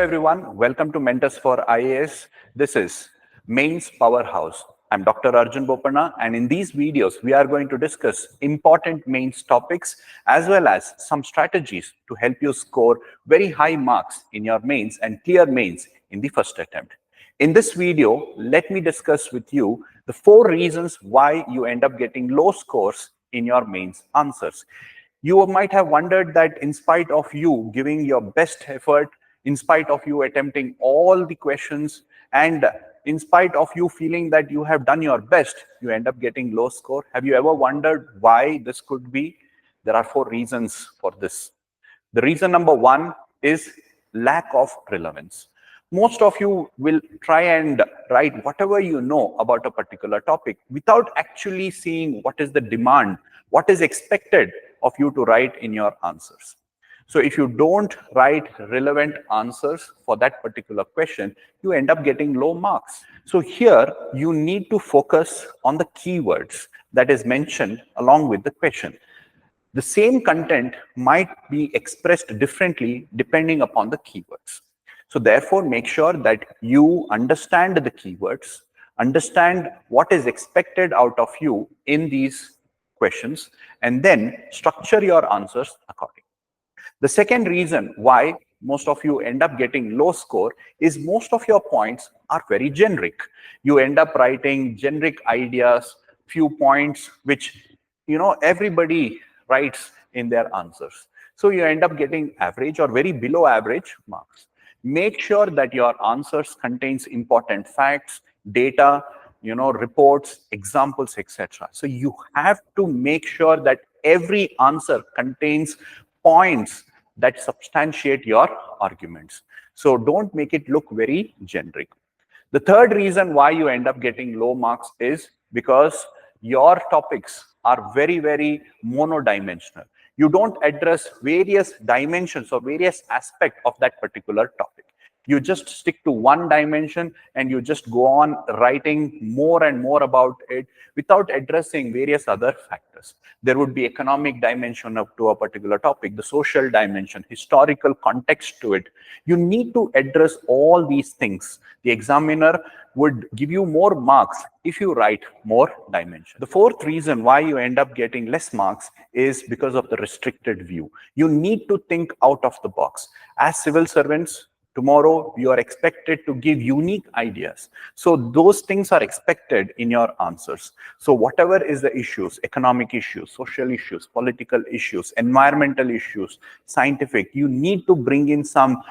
everyone, welcome to Mentors for IAS. This is Mains Powerhouse. I'm Dr. Arjun Bopanna, and in these videos, we are going to discuss important mains topics as well as some strategies to help you score very high marks in your mains and clear mains in the first attempt. In this video, let me discuss with you the 4 reasons why you end up getting low scores in your mains answers. You might have wondered that in spite of you giving your best effort, in spite of you attempting all the questions, and in spite of you feeling that you have done your best, you end up getting low score. Have you ever wondered why this could be? There are 4 reasons for this. The reason number 1 is lack of relevance. Most of you will try and write whatever you know about a particular topic without actually seeing what is the demand, what is expected of you to write in your answers. So if you don't write relevant answers for that particular question, you end up getting low marks. So here you need to focus on the keywords that is mentioned along with the question. The same content might be expressed differently depending upon the keywords. So therefore, make sure that you understand the keywords, understand what is expected out of you in these questions, and then structure your answers accordingly. The second reason why most of you end up getting low score is most of your points are very generic. You end up writing generic ideas, few points which everybody writes in their answers. So you end up getting average or very below average marks. Make sure that your answers contains important facts, data, reports, examples, etc. So you have to make sure that every answer contains points that substantiate your arguments. So don't make it look very generic. The third reason why you end up getting low marks is because your topics are very, very monodimensional. You don't address various dimensions or various aspects of that particular topic. You just stick to one dimension and you just go on writing more and more about it without addressing various other factors. There would be economic dimension to a particular topic, the social dimension, historical context to it. You need to address all these things. The examiner would give you more marks if you write more dimension. The fourth reason why you end up getting less marks is because of the restricted view. You need to think out of the box. As civil servants, tomorrow, you are expected to give unique ideas. So those things are expected in your answers. So whatever is the issues, economic issues, social issues, political issues, environmental issues, scientific, you need to bring in some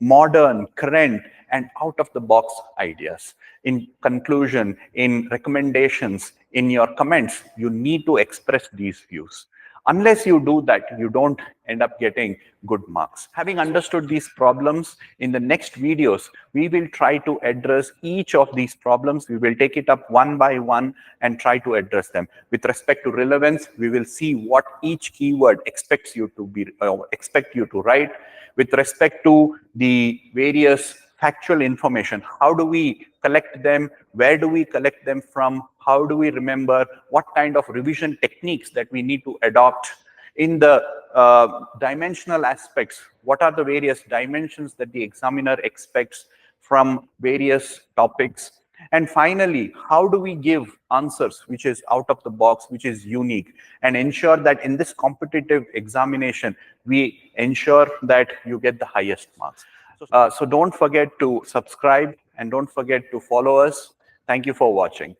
modern, current, and out-of-the-box ideas. In conclusion, in recommendations, in your comments, you need to express these views. Unless you do that, you don't end up getting good marks. Having understood these problems, in the next videos, we will try to address each of these problems. We will take it up one by one and try to address them. With respect to relevance, we will see what each keyword expects you to write. With respect to the various factual information, how do we collect them? Where do we collect them from? How do we remember? What kind of revision techniques that we need to adopt? In the dimensional aspects, what are the various dimensions that the examiner expects from various topics? And finally, how do we give answers which is out of the box, which is unique, and ensure that in this competitive examination, we ensure that you get the highest marks. So don't forget to subscribe and don't forget to follow us. Thank you for watching.